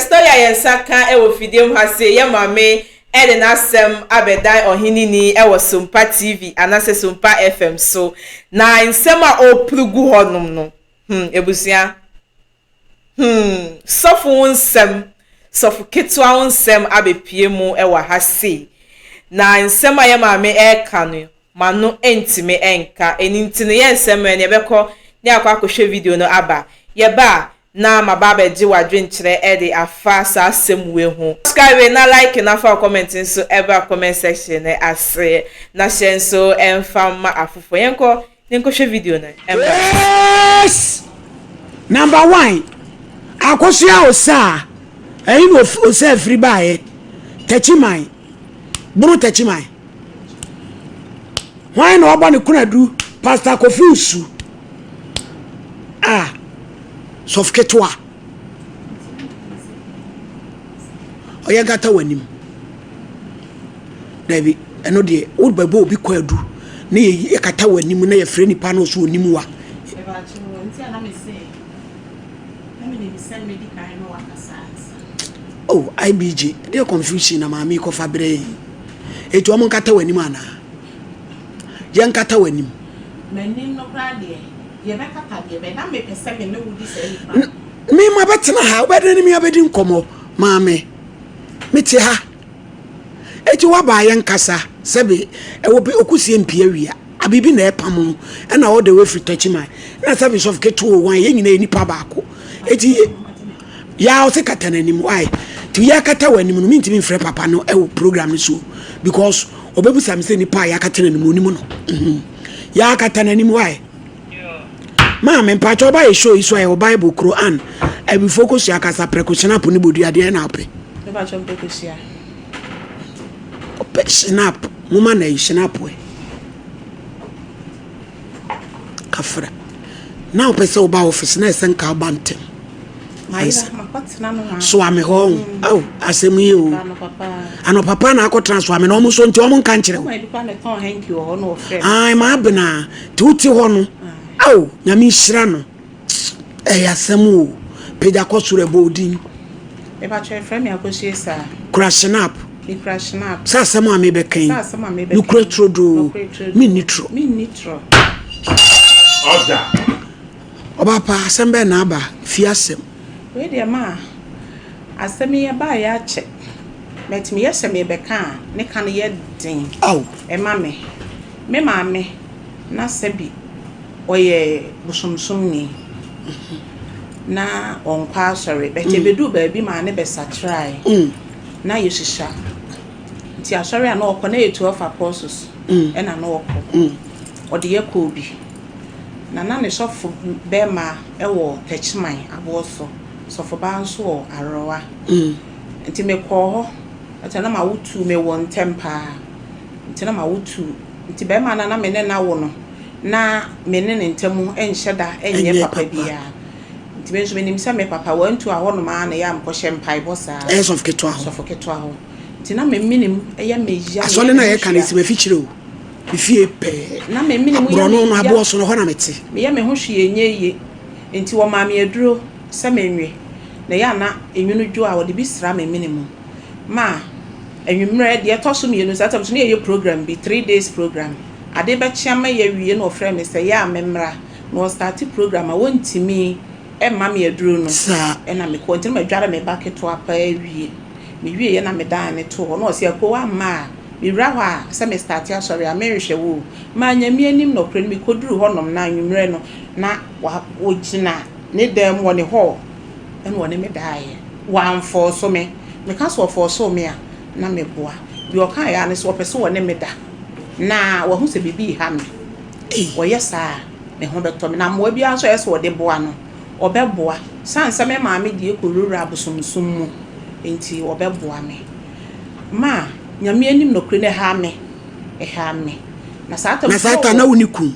story ayensaka e wo fidiem ha se ye mame e de na sem abedan ohinini e wo Sumpa TV anase Sumpa FM so na nsem a oprugu honum no ebusia sofu nsem sofu ketwa nsem abepie mu e wa ha se na nsem a ye mame e ka no manu entime enka enintine ye nsem e ne beko ne akwa akohwe video no aba ye ba na mababa ji wadwen kire e de afa sa semwe ho subscribe na like na fa comment so ever comment section na ase na share so emfama afufo yenko hwe video na yes number 1 akosia osa ayin osa free buy techimai buru techimai why no oba ne kunadu pastor Kofiusu sofketwa oya gata wanim dabi eno de old babo obi kwadu na ye kata wanim na ye frɛ nipa no so onim wa oh IBG they confusion na mami ko fabre etu o mon kata wanim ana ye nkata wanim manim no kra de ye be kata de be na me pese me me wudi se me ma betena ha obede ni me abedi nkomo maame meti ha eji wa ba ye nkasa sebe e wo be okusie mpia wia abibi na epam e na wo de we free techman na service of get to one ye nyina enipa baako eji ya o se kata nanim why ti ya kata wanim no minti mi frɛ papa no e wo program no so because obebu sam se nipa ya kata nanim onim no ya kata nanim why Mama, mpacho ba show iso e Bible Quran. I will focus ya kasa precaution up ni bodu ade na ape. Mpacho precaution. Snap, mama na snap we. Kafra. Now pese oba office na esen ka bantem. Maira makwatina no. So ame ho. Oh, asemu yi o. Ano papa na akọ transfer me na omo so nti omo nka nkire. Ma bi kwa me ton hanky o no ofre. Ai ma abena, ti uti ho no. Aw nyami hira no yasemu peja kosure bodin e ba che frame akosie sa crashing up ni crashing up sa asemu amebe kan sa asemu amebe you create do mi nitro Oda oba pa asembe na aba fiasem we de ma asemi ye ba ya che metimi yesem ye beka ne kan ye din aw e ma me na sebi oye busumsum ni na onkwa sorry bete bedu ba bi ma ne be satrai na yeshisha nti asori ana okọ na 12 apostles e na na okọ ode ye ko bi na ne sofo be ma e wo techman aboso sofo ba nso arowa nti me ko ho ata na ma wutu me won tempa nti na ma wutu nti be ma na me ne na wo no na menene ntemu enhyeda enye papa bia ntibe so menim se me papa wantu a hono ma na ya mkɔhye mpai bosa of ketwa ho ntina me minim eye meya asole na ye kan esi mafikyire o ifie pe na me minim ya no no abo so no ho na mete me ya me ho hwe enye nti wo ma me aduro se menwe na ya na enwunu dwo a wo de bi sra me minim ma enwumre de etoso me yenu satam so na ye program bi 3 days program ade be chiama ye wie no frɛ me sɛ ya memra no start program a wontimi e ma me aduro no e na me ko ntimi adware me baketo apa wie me wie ye na me dan ne to no se ko wa ma me wra hɔ a sɛ me start asɔre a me hwehwɛ wo ma nyame anim no kra me koduru hɔ nom na nwumre no na wo gina ne dem wɔ ne hɔ ɛn wɔ ne me dae wan fo so me ka so fo so me a na me boa bi o kan ya ne so pɛ so wɔ ne me da na wo hu se bibi ha me wo yesa me ho beto me na mo bia so yeso wo de boa no obeboa sansa me ma me die korura abosomsum mu enti obeboa me ma nyame anim no kre ne ha me na sata na uniku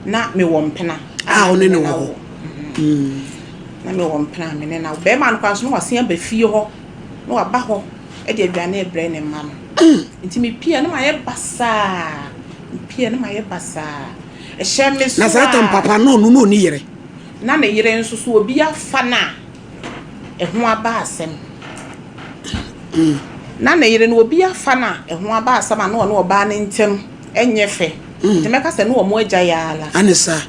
na me wo mpena one ne wo na me wo mpena me ne na be ma no kwanso no wase aba fie ho no aba ho e de aduane ebre ne ma no nti me pia na ma ye basa e sheme so na satan papa no ni yere na ne yere nso so obi afa na e ho aba asem na na yere no obi afa na eho aba asama na no oba ne ntem enye fe nti meka se no omo agya yaala anisa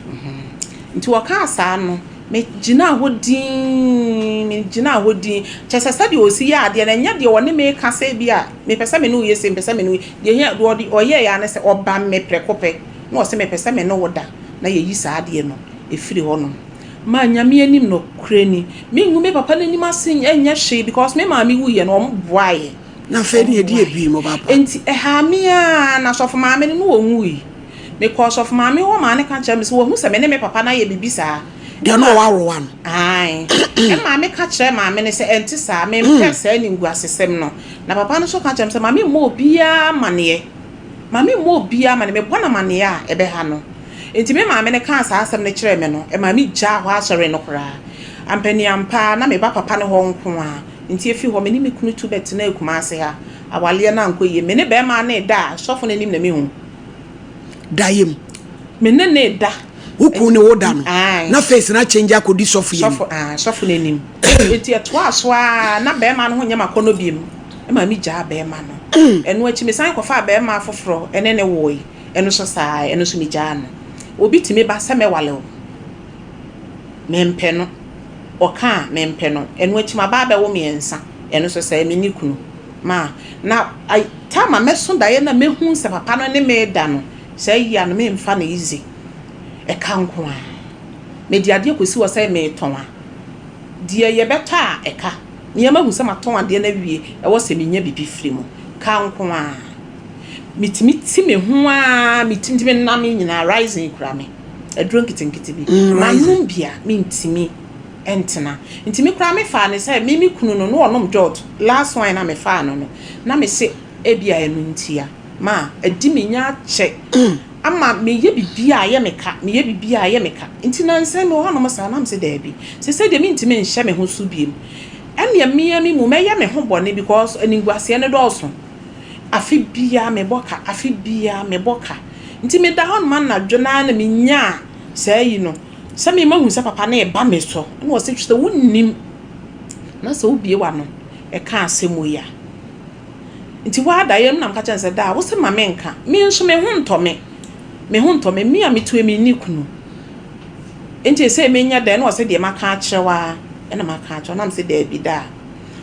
nti waka asa no me gina hodin chese de osi ya ade na nya de woni me ka se bia me pese me no yese me pese me no de hia do oye ya na se oba me prekope na o se me pese me no woda na ye yi sa ade no efiri ho no ma nyame anim no kreni me ngu me papa nanim asen enya hwe because me ma me wu ye no om boaye na fe ni edi ebi mo papa enti ha me a na sofo ma me no wonwu yi because of ma me wo ma ne ka cha me se wo hu se me ne me papa na ye bibisa de no wa ro wan ai e ma me ka kire ma me ne se enti sa me mpe sa ni ngu asesem no na papa no so ka kire me se ma me mo bia mane me bona mane a ebe ha no enti me ma me ne ka sa asem ne kire me no e ma me gya ho asore no kra ampani ampa na me ba papa ne ho nko a enti efi ho me ni me kunu tu bet na ekuma ase ha awale na nko ye me ne be ma na da sofo ne nim na me hu dayem me ne da wuku ne woda no na face na change akodi sofo ye sofo ne nim enti eto aso a na be ma no ho nyama kono biem e ma me gya be ma no eno achi me san ko fa be ma foforo ene ne wo yi eno so sai eno so me gya no obi timi ba se me wale o mempe no oka mempe no eno achi ma ba be wo me ensa eno so sai me ni kunu ma na ai tama meso da ye na mehu se papa no ne me da no sai ya no me mfa na easy e kan ko a me di ade kosi wo sai me ton a die ye beta e ka me ma hu se ma ton ade na wie e wo se me nya bibi firi mu kan ko a mitimi me hu a mitimi na me nyina rising kura me e drunk kitinkiti bi manum bia me ntimi entena ntimi kura me fa ne sai me kunu no onom jot last one na me fa no na me se ebia enu ntia ma edi me nya che ama me ye bibia ye meka nti na nse me ho no sa na me se da bi se de me ntimi nhye me ho so biem ene me mu me ye me ho bone because aniguase ne dɔɔso afi bia me boka nti me da hon man na dwona na me nya sai yi no se me mahu se papa na e ba me so na wo se twese wonnim na se obie wa no e ka asemu ya nti wa da yem na mka chan se da wo se ma me nka me nso me ho ntome me a metu me ni kunu enti se me nya da na wo se de maka akyewa e na maka akyewa na me se da bi da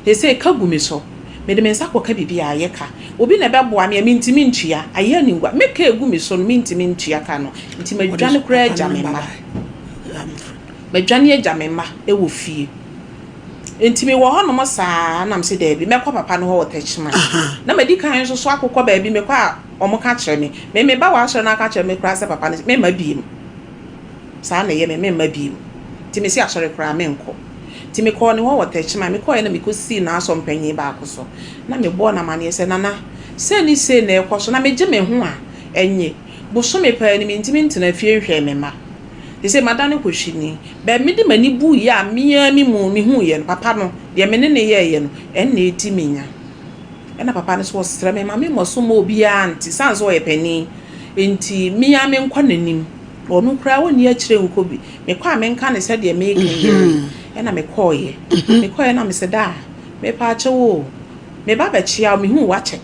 he se ka gu me so me de me nsa ko ka bibia ye ka obi na be boa me ntimi ntua aye ni ngwa me ka egu me so no me ntimi ntua ka no nti madwane kura agya me ma madwane agya me ma e wo fie enti me wo ho no mo saa na me se da bi me kwa papa no ho wotachima na madi kan so akokɔ ba bi me kwa omo ka kire me ba wa so na ka kire me kura se papa me ma biem saa na ye me ma biem ti me si asɔre kura me nko ti me kɔ ne ho wotachima me kɔ na me ko si na aso mpanyi ba akoso na me bo na mane se nana se ni se na ekɔ so na me gye me ho a enye bo so me pa ni me ntimi ntena fie hwɛ me ma they say madane ko hwini be me de mani bu ya me mu me hu ye no papa no de me ne ye no en na eti menya na papa no so stra me ma me mo so mo obi anti sans o ye pani enti me ya me nkɔ nanim onu kra woni a kire nko bi me kwa me nka ne se de me ke na me kɔye na me se da me pa achewo me ba ba chia me hu wa che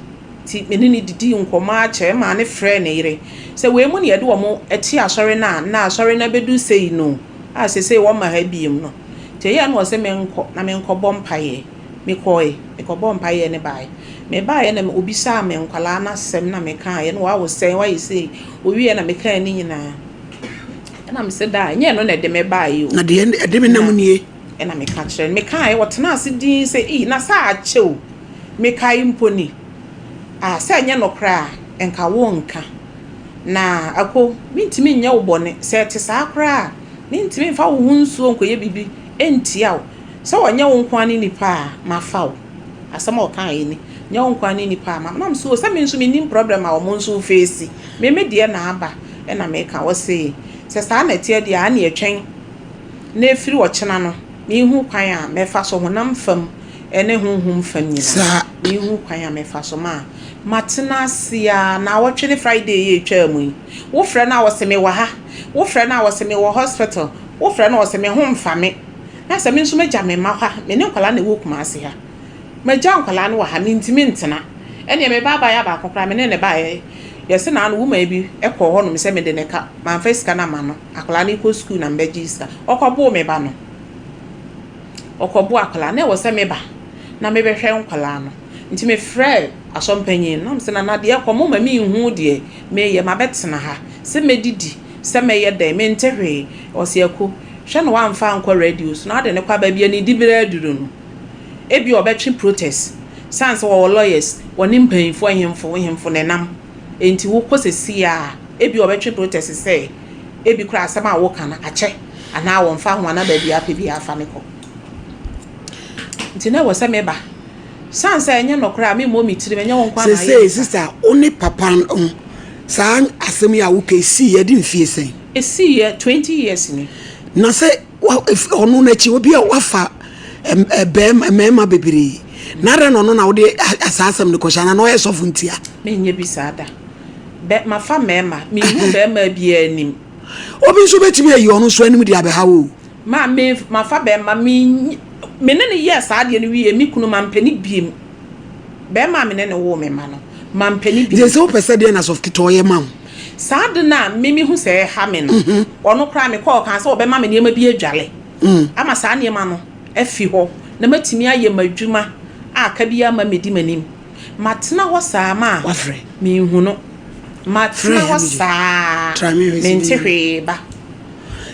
ti me ni didi nkɔma ache ma ne frɛ ne yire se we mu ne ye de wo mo eti asɔre na asɔre na bedu sei no a se wo ma ha biem no te ye na wo se me nkɔ na me nkɔ bompaye me kɔye me kɔ bompaye ne bae me bae na me obi sa me nkwala na sem na me kan ye no wa wo sen wa yi sei owi na me kan ni nyina na me se da nye no na de me bae o na de me nam nie na me ka kire me kan ye wotena ase din se na sa achew me kai mponi a se nye no kra enka wo nka na ako mintimi nya wo bone se te sa kra mintimi fa wo hunsuo nkoye bibi entia wo se wo nya wo nkwane nipa ma fa wo asama o kan yi ni nya wo nkwane nipa ma na mso se me nso me nim problem a wo nso face me de na aba na me ka wo se sa na tie de a na etwen na efiri wo chena no me hu kwan a me fa so honam fam ene honhom fam nyina me hu kwan a me fa so ma matena sia na wotwe Friday ye twa mu wo frɛ na wo se me wa ha wo frɛ na wo se me wo hospital wo frɛ na wo se me ho mfa me na se me nso magya me ma ha me ne nkwala na wo kuma ase ha magya nkwala no wa ha mentimi ntena ene me baba ya ba kokra me ne ba yesi na no wuma bi ekọ ho no me se me de ne ka man fa sika na ma no akwala ni ko school na mbeji sika okobo me ba no okobo akwala na wo se me ba na me behwe nkwala no nti me frɛ asompanyin na me se na de ekomo ma mi hu de me ye ma betena ha se medidi se me ye de me ntehwe o se ako hwe no wa mfa nkɔ radios na de ne kwa ba bia ni dibira aduru no ebi obetwe protest sans wo lawyers woni mpanfo hemfo nenam enti wo kosesi a ebi obetwe protest say ebi kura asema a wo kana ache ana wo mfa ho ana ba bia pe bia afa ne ko nti na wo se me ba sans enye no kura me mo mitiri menye won kwa na say sister only papa san asem ya wo kesi ye di mfie sen esi ye 20 years ni na say onu na chi obi a wafa mema bebiri na re no na wo de asasem ne koshana no ye sofu ntia menye bi sada be ma fa mema mi hu be ma bi anim obi nso betimi ayi onu so anim di abeha wo ma fa be ma mi ne ne yes ade ne wi mi kunu ma mpani biem be ma me ne wo me ma no ma mpani biem je se o pese de na soft kito ye ma sad na mimi hu se ha me no ono kra me call kan se o be ma me ne ma bi adwale ama sa ne ma no afi ho na matimi aye madwuma aka bia ma medi manim matena ho saa ma wafre me hu no matena ho saa mentehwe ba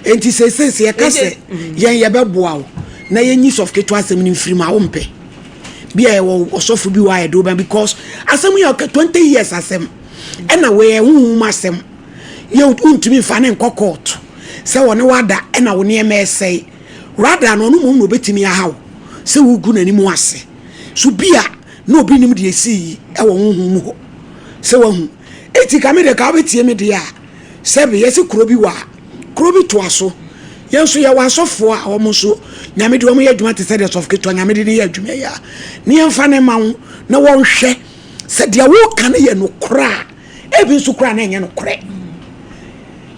enti se ya kase yen ye beboa wo na yenyi soft keto asem ni mfiri ma wo mpe bia ye wo osofu bi wa edo ba because asem ya 20 years asem ena we hu masem ye untumi fa ne nkokot se woni wada ena wo ne emesei rather no no mo betimi ahaw se wo gu nani mu ase so bia na obi nim de esi e wo hu mu ho se wo hu eti kamede ka betie me de a se be yesi krobi to aso yenso ye wa asofo a wo mo so nyame de wo mo ye adwuma te se de sof keto nyame de ye adwuma ya ne yemfa ne ma wo na wo hwe se de wo kan ye no kra e bi so kra na enye no kre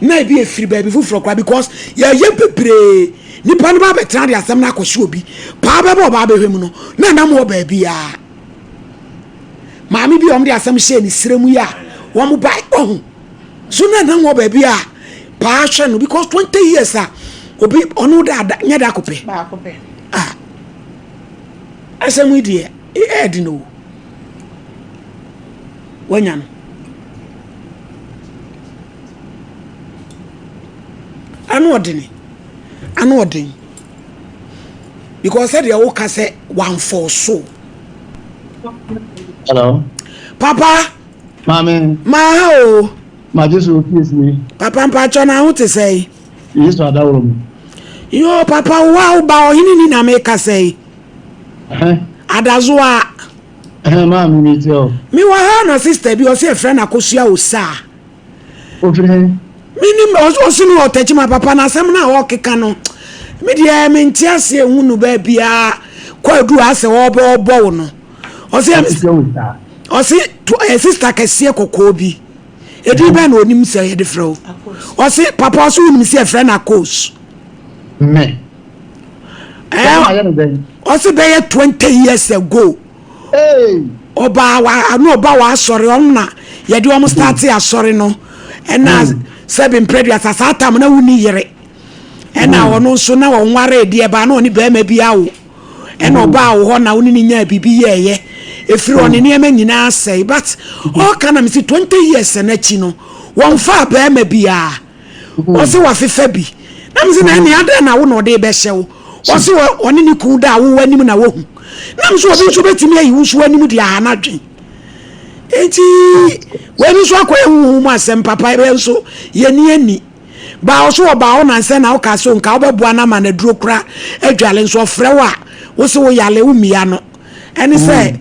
na e bi e free baby fufuro kra because ye pepre ni pa no ba betra de asem na akohye obi pa ba ba behwem no na na mo ba bia maami bi om de asem hye ni siremu ya wo mo ba ohun so na mo ba bia pa hwe no because 20 years obi onu da nya da kope ba kope asem die e di no wanya no anu odin because said you can say one for so. Hello. Papa. Mami. Ma Ma just kiss me. Papa mpacho na hu te say. Yes to adawro. Yo papa wow ba ohini ni na make say. Adazoa. Mami mi tell. Mi wa ha na sister bi o say friend akosua o sa. O friend. Minim osunu otachi ma papa na asem na o keka no. Me dia me ntiase ehunu ba bia kwadu ase obo no. O say sister kese kokko bi. Edi be na onim se ye de frɛ o say papa so onim se frɛ na coach. Me. O say be 20 years ago. Hey. Oba wa asori on na ye de o start asori no. Ena seven previous asatam na wuni yere ena wono so na wonware de ba na oni ba ma bia wo ena oba wo ho na woni nya bibi yeye efiri oni ne ma nyina asai but all kana me 20 years na chi no won fa ba ma bia o se wa fefa bi na me se na ni ada na wo no de be hyew o se oni ni ku da wo wanim na wo hu na me so obi so betimi ayi wo so wanim de ana dwen enti wani so akoye hu mu asem papa be so ye ni ba so ba o na nse na o ka so nka obeboa na ma na duro kra adwale nso frewa wo se wo yale wo mia no eni se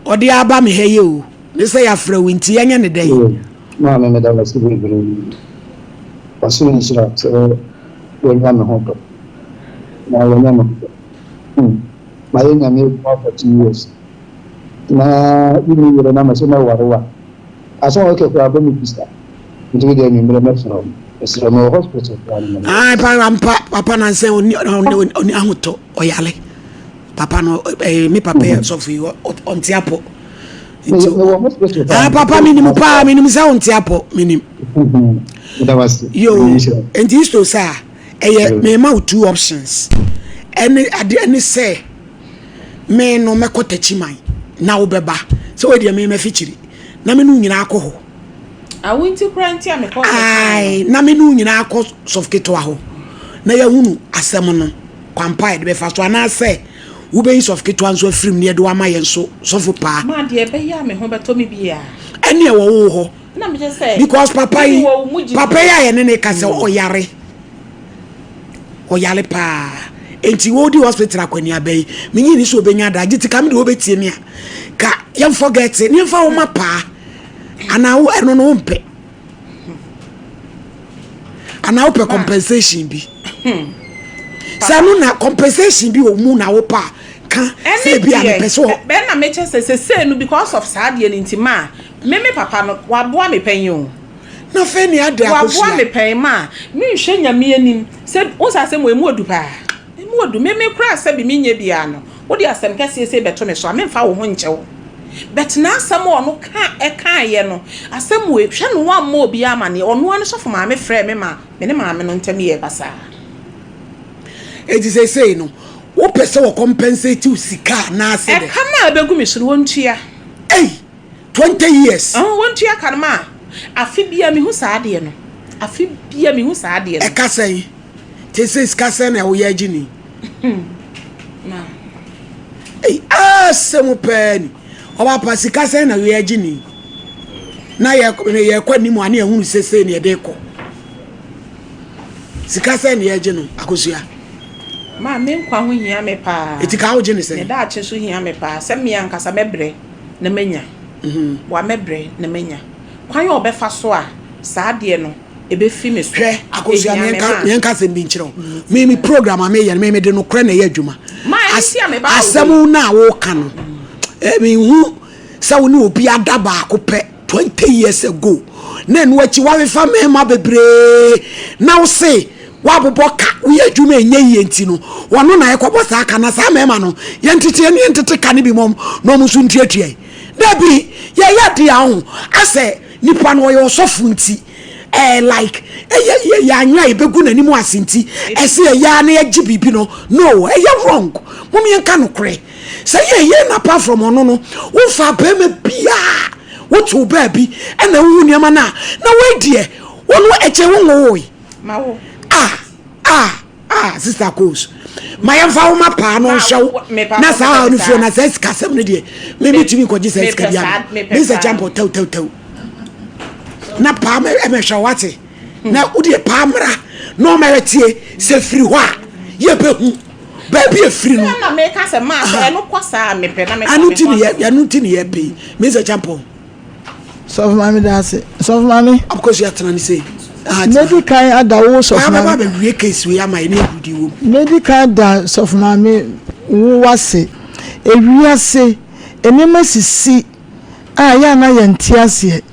odi aba me heye o ni se ya frewa nti yenye ne dai ma me da wasu bi wasu ni sira so wenya me ho to na wenya me ma yenya me for 2 years na ini yere na maso na warewa aso oke kwa ba mi pista nti de ni mele mesro esro no hospital papa na nse oni ahoto oyale papa no me papa so for you on tiapo papa minimum pa minimum sa on tiapo minimum yo and this to say me ma two options any say me no me kotachi man na wo beba so we dey me feature na me no nyina akọ ho awunti kranti a me ko ai na me no nyina akọ sofketo aho na ya hunu asem no kwampa de be fa so ana say wo be sofketo anso afrim ne de wa ma yenso sofo pa ma de be ya me ho beto me bia ene wo ho na me just say because papa ya ye ne ka se oyare pa enti wo di hospital akwani abai menyi ni so obenya da giti kam de obetie me ka yem forget ni fa wo ma pa ana wo eno no mpe ana wo pe compensation bi sanu na compensation bi o mu na wo pa ka se bi am pe so be na me che say no because of sad ye ntima me papa no wa boa me panyo na fe ni ade akosia wa boa me pan ma me hwe nyame anim se wo sa se mo emu odu pa emu odu me kra se bi me nya bia no wo di asem kase se beto me so me mfa wo ho nchewo bet na asem ono ka ye no asem we hwe no wa ma obi ama ne ono ane sofo ma me frɛ me ma me ne ma me no ntem ye basa edi say no wo pese wo compensate usika na ase de e kama abegu me so wontua 20 years wontua kan ma afi bia me hu saade no afi bia me hu saade no e ka say tesis ka say na wo ye gini na asem pani oba pasi ka say na wo ye gini na ye kwani mu ane ehunu sese ne de ko sika say na ye gino akosua ma me nkwa ho hia me pa etika wo gini say ne da ache so hia me pa se me ankasa mebre na menya wa mebre na menya kwan yo befa so a saade no ebe fi me so akosua me nka se bi nkyerɛ me program a me ye me de no kra na ye adwuma asɛm na wo ka no me hu sɛ wo ne obi adaba akopɛ 20 years ago na no achi wa we fa me ma bebre na wo se wa bobɔ ka wo ye adwuma enye ye nti no wono na ekɔbɔ saa ka na saa me ma no ye ntete ka ne bi mom no mu so ntiatua da bi ye de ahụ ase nipa no yo sofu nti like ya anya ebegu nanimu asinti ese ya na agi bibi no wrong mum yen ka no kre say ye na apart from ono no wo fa ba me bia wo to ba bi e na wu niam na we die wo no eche wo wo ma wo sister Coach my fa wo ma pa no hyew na sa no fio na sa skasem ne de me timi ko Jesus ka dia me se champo tew na pa me hwewate na udi pa mra no ma wetie se firi ho a ye behu ba bi afiri no na me ka se ma se no kwasa me pe na me anu tini ye pe me se champo so mama dase so mama because you atana ni say medical adawo so mama ba we case we am I na gudi wo medical da so mama wo wase ewiase enema sisi a ya na ye ntiase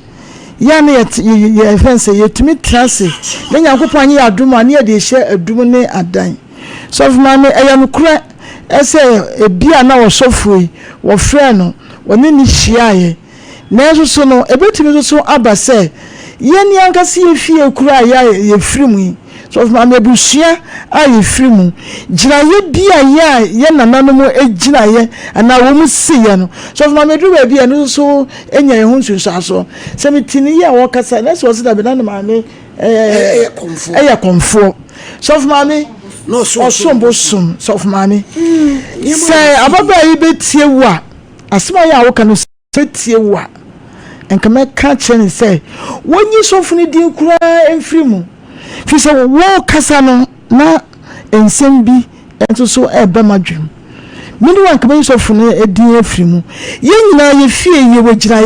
ya na ye fense yetumi trase na yakopon anye adum ane ye de hye adum ne adan so mama eyam kura ese ebia na wo sofui wo frɛ no woni ni hyiaye na so no ebetumi so abase yeni ankasi efie kura ya ye frimu so mama ebusia a ye frimu gira ye bia ye nananom egina ye ana wo mu siye no so mama edu ba bia no so enya ye hunsu so se mitini ye wo kasa na so da bena na mama konfo so mama no so bosom so mama say ababa yi betie wa asema ya wo kanu betie wa enka me ka chen say wonyi sofuni din kura enfrimu fi say wo kasa no na ensem bi ento so eba madwem mini wan ka me sofuni edin enfrimu ye nyina ye fie ye wogina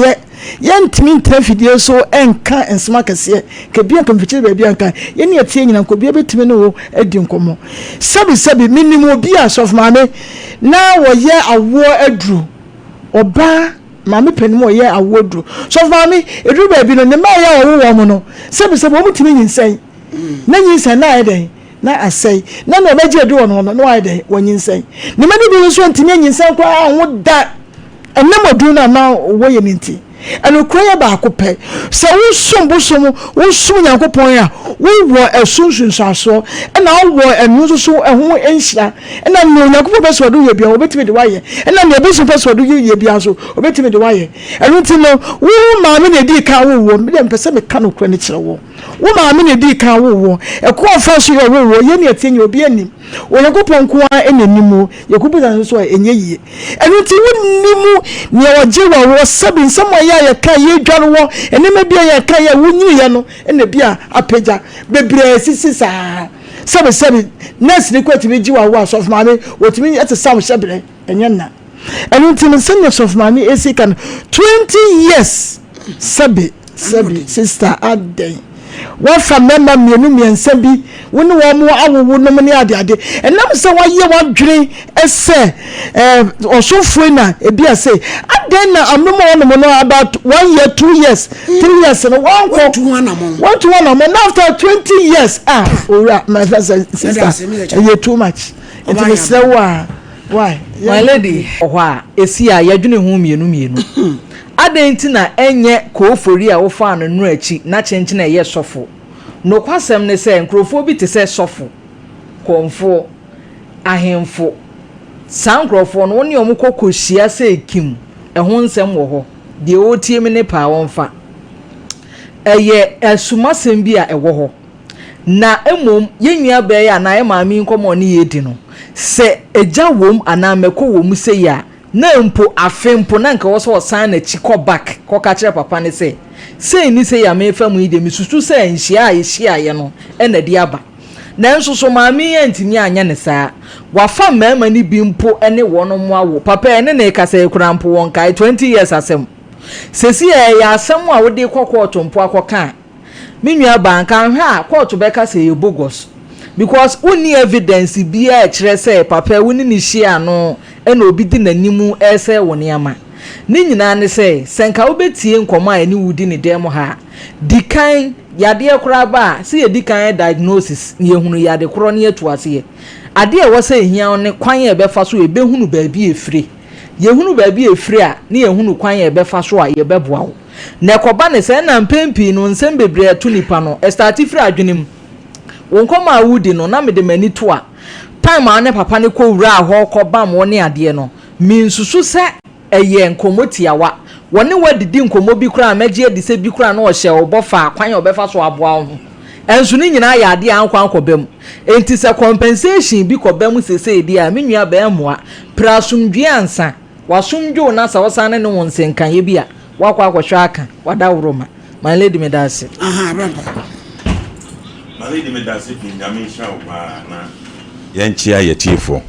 ye ntimi ntafidie so enka ensema kase ke bia ka mfichire ba bia nka ye ne etie nyina ko bia betimi no edi nkomo sabi minimo bia sofmane na wo ye awo aduru oba mama penimo ye awodru so mama edu ba bi no ne ma ye owo mo no sebi mo mutimi nyinsen na nyinsen na eden na asɛe na ɔbɛgye adu wɔ no no wayɛ dɛn wɔnyinsɛn ne ma ne bi nso ntumi anyinsɛn koraa ho da ɛnam adu no na wɔyɛ ne nti ɛno kura yɛ baako pɛ sɛ wosom bosom wosom nyankopɔn a wowɔ ɛso nsunsuasoɔ ɛna wowɔ ɛno nso so ɛho nhyira ɛna nea nyankopɔn pɛ sɛ ɔde yɛ bia wɔbɛtumi de wayɛ ɛna nea bɛso pɛ sɛ ɔde yɛ bia nso wɔbɛtumi de wayɛ ɛno nti no wo maame na ɛdii kan wowɔ mede mpɛ sɛ meka no kora no kyerɛ wɔ wo maame na ɛdii kan wowɔ ɛkɔɔ fa so yɛ wowɔ yɛ ne ɛtie nyɛ obi anim onyankopɔn nko a ɛnanim o yɛkɔbusa nso so a ɛnyɛ yie ɛno nti wonnimu nea wɔgye wɔ wɔ sɛbi nsɛm a yɛka yɛdware wɔ ɛnema bi a yɛka yɛ wonyiyɛ no ɛna bi a apagya bebree sisi saa sɛbi nurse ne kɔtumi gye wɔ a sɔfo maame wɔtumi ɛte sam hyɛbrɛ ɛnyɛ nna ɛno nti no sɛnea sɔfo maame ɛsi ka no 20 years sɛbi sister adɛn wafa mɛma mmiɛnsa bi wo ne wɔn mo awowo nom ne ade ɛnam sɛ wayɛ wadwene ɛsɛ ɔsofo na ebi ase adan na amnom wɔnom no about 1 year 2 years 3 years no wɔnkɔ to one after 20 years owura my sister ɛyɛ too much nti mesrɛ wo a why my lady ɔhɔ a esi a yɛdwene ho mmienu adanti na enye koofori a wo fa no no achi na kyenkyene eye sofo no kwasem ne se nkrofo bi te se sofo konfo ahemfo sankrofo no woni omukọ kohia se ekim ehun nsem wo ho de otie me ne pa wonfa eye asumasem bi a ewo ho na emom yenua be ya na maami nkomo ne yedi no se eja wom ana meko wom se ya na mpo afempo na nka woso osan na chiko back ko ka kire papa ne sei ni sei ya me famu ide misusu sei nhia a ye no e na di aba na nso so maami ye ntimi anya ne saa wafa mama ni bi mpo ene wono mo awo papa ene na ka sei kura mpo won kai 20 years asem sesi ya asem a wode kokko mpo akoka menua banka hwa court be ka sei bogus because uni evidence bia e kire sei papa woni ni hia no ena obi di nanimu ese woni ama ni nyina ne sei senka obetie nkoma ani wudi ne dem ha dikan yade ekura ba se ye dikan diagnosis ye hunu yade kro ne etu ase ade e wo se hia ne kwan e be fa so e be hunu ba bi efire ye hunu ba bi efire a ne ye hunu kwan e be fa so a ye be boa wo na ekoba ne se na mpempi no nsem bebre atu nipa no e start firi adwenem wonkoma wudi no na me de mani to a time ane papa ne ko wura ho ko bam woni ade no minsusu se eye nkomotiawa woni wadidi nkomo bi kura megye edi se bi kura na o hye obofa kwan obefa so aboa ho ensu ni nyina ya ade ankwa ankobem enti se compensation bi kobem sese edi a menua ba emoa prasumdwe ansa wasumdwo na sa wosane ne wonse nkan ye bi a wakwa akwhwa aka wada woroma my lady me dase my lady me dase bi nyame sha wa na yanchia yetifo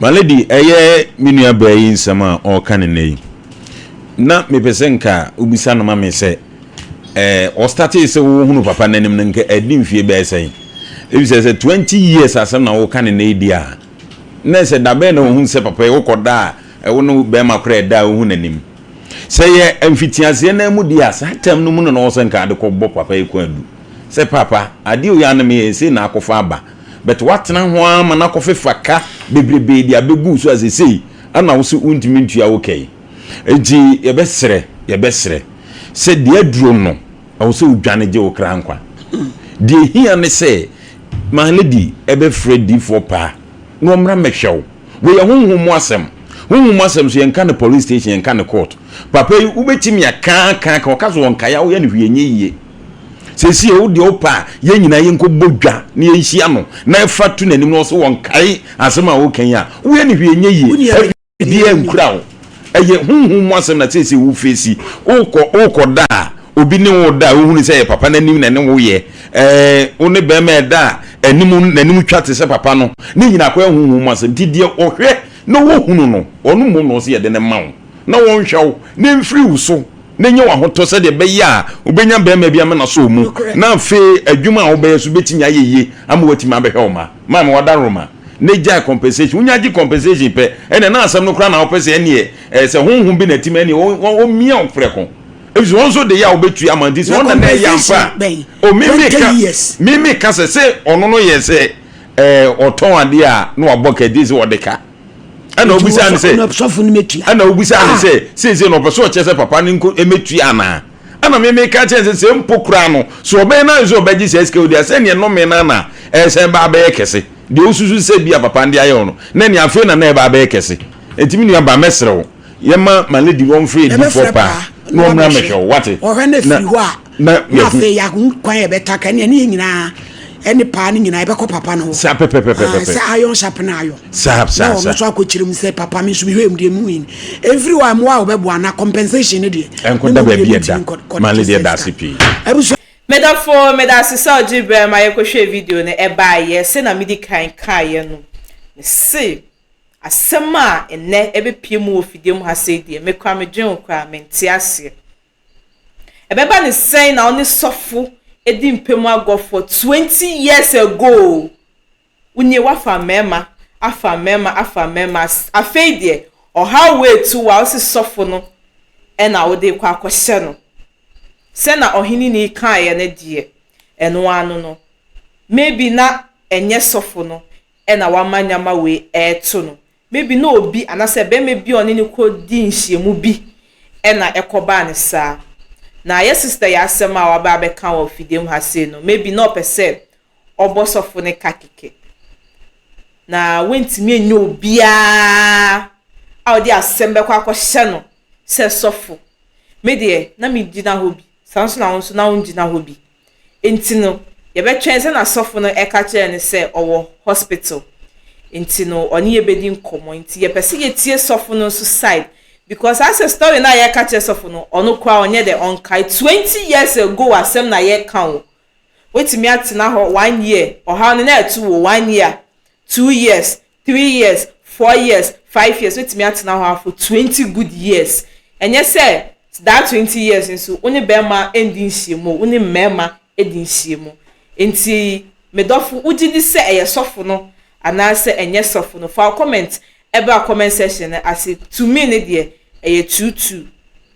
my lady eye menua ba yi nsama o kan ne na me pesenka ubisa no ma me se o started se wo hunu papa nanim nka edi mfie be sen e bi se 20 years asem na wo kan ne dia na se da be na wo hun se papa wo koda wo no be makora da wo hun nanim se ye amfitiase na mu dia sa tam no mu no wo sen ka de ko bo papa e ko adu se papa ade o ya na me se na akofa aba but watena ho ama na kofefa ka bebrebe dia begu so azesei ana wo se untimi ntua wo kai eji yebesre se de aduro no wo se udwane je wo kra nkwa de hia ne se my lady ebe fredi for pa no mra mehwew wo ye honhom asem so yenka ne police station yenka ne court papa yi ubetimi aka okazo wonka ya wo ye ne hwienye yie sesi o de opa ye nyina ye nko bodwa ne ye hia no na efatu nanim no so wonkai asem a wo kan ya wo ye ne hwienye yie die nkura wo eye honhom asem na sesi wo fesi okọ da obi ne wo da wo hunu se papa nanim na ne wo ye wo ne be me da anim nanim twate se papa no ne nyina kwa honhom asem didie ohwe no wo hunu no onu mo no se ye de ne mawo na won hwawo ne mfiri wuso ne nye wa hoto se de be ya obenya be ma bia me na so mu na fe adwuma a wo be so betinya yeye ama watima abehwe o ma wada roma ne ja compensation unya ji compensation pe ene na asem no kra na wo pese ene se honhom bi na tim ene o mia o freko ebi won so de ya obetu amandi se won na ya mpa o mimi ka se ono no ye se oton ade a no aboka dizi odeka ana obisa ne say sofo no metua ana obisa ne say no person che say papa ne nko emetua ana ana me ka che say mpokura no so obe na zo obeji say ske odi ase ne no me na say ba ba kese de osusu say bia papa ndi ayo no na ne afi na ba ba kese etimi nua ba mesrew yema maledi won free di for pa no mra me hwe wate o hwe na firi ho a na afi ya kwan e betaka ne nyina eni pa ni nyina ebekọ papa no sa pepe sa ayon sharp na ayon sa no so akochirim say papa me so me hwem de mu win everywhere mo a obebo ana compensation ne de enkoda ba bia da maledi da CP medafo medasisa ojibe ma yekohwe video ne eba ye se na medi kan kaye no se asema enne ebepie mu ofidiem ha se die mekwa medwen okwa menti ase ebeba ne sen na oni sofo edi mpemu ago for 20 years ago unye wafa mema afa mema afeidie or how way to wa osi sofo no e na wode kwa akohye no se na ohini ni kan ye ne die eno anu no maybe na enye sofo no e na wamanyama we eto no maybe no obi anase be maybe oni ni ko di nhyiemu bi e na ekoba ne saa na ye sister ya asema wa ba be kan wa fidiem ha se no maybe no percent obosofo ne kakike na wentimi enye obia a odi asembe kwa akohye no se sofo me de na me gina hobi sanso na wonso na wongina hobi enti no ye be twen se na sofo no eka kire ne se owo hospital enti no oni ye bedi nkomo enti ye pese ye tie sofo no so side because as a story na ye catch sofo no ono kwa onye de onkai 20 years ago asem na ye kan wetimi atena ho 1 year or how na etu 1 year 2 years 3 years 4 years 5 years wetimi atena ho for 20 good years enye say that 20 years nso oni bema endi nhyiemu oni mema edi nhyiemu enti medofo ugidi se eye sofo no anase enye sofo no for comment eba comment section as to me ne de eye tutu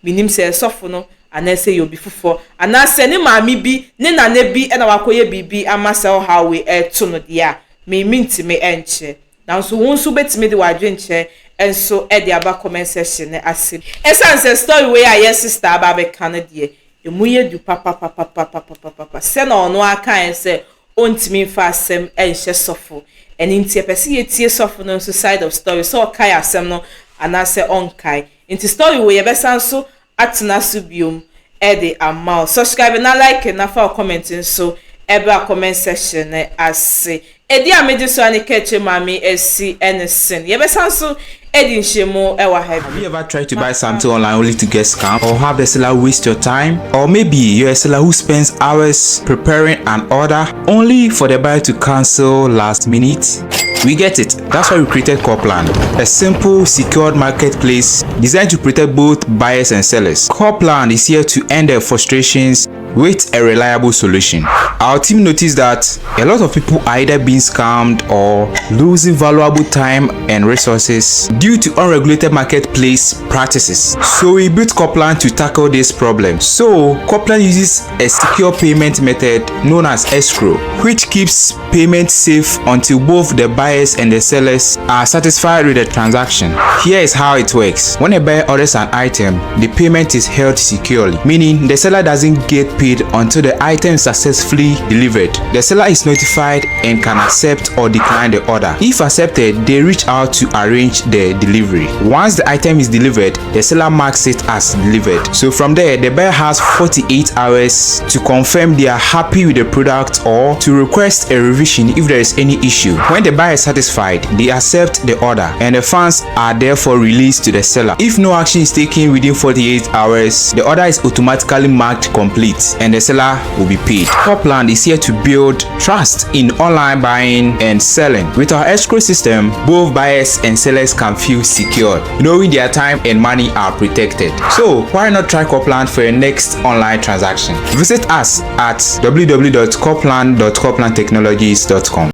minim se sofo no anase yobi fufo anase ne maami bi ne nana bi na wakoye bibi amase how we to no dia me mintime enche na so won so betime de wadwe nche enso e de aba comment section ne ase esanse story we aye sister aba be kan de emuye du papa se na ono aka ense ontimi fa asem enche sofo eni ntie pese ye tie sofo no side of story so kai asem no anase onkai inti story we ye besan so atena subium e de amal subscribe na like na fa comment so ebe comment section ne ase edi amede so ani keche mami esi ensin ye besan so edi nhyiemu e wa have you ever tried to buy something online only to get scammed, or have the seller waste your time, or maybe you're a seller who spends hours preparing an order only for the buyer to cancel last minute? We get it. That's why we created Copland, a simple, secured marketplace designed to protect both buyers and sellers. Copland is here to end their frustrations with a reliable solution. Our team noticed that a lot of people are either being scammed or losing valuable time and resources due to unregulated marketplace practices. So we built Copland to tackle this problem. So Copland uses a secure payment method known as escrow, which keeps payment safe until both the buyers and the sellers are satisfied with the transaction. Here is how it works. When a buyer orders an item, the payment is held securely, meaning the seller doesn't get paid until the item is successfully delivered. The seller is notified and can accept or decline the order. If accepted, they reach out to arrange the delivery. Once the item is delivered, the seller marks it as delivered. So from there, the buyer has 48 hours to confirm they are happy with the product or to request a revision if there is any issue. When the buyer is satisfied, they accept the order and the funds are therefore released to the seller. If no action is taken within 48 hours, the order is automatically marked complete and the seller will be paid. Copland is here to build trust in online buying and selling. With our escrow system, both buyers and sellers can feel secure, knowing their time and money are protected. So why not try Copland for your next online transaction? Visit us at www.copland.coplandtechnologies.com.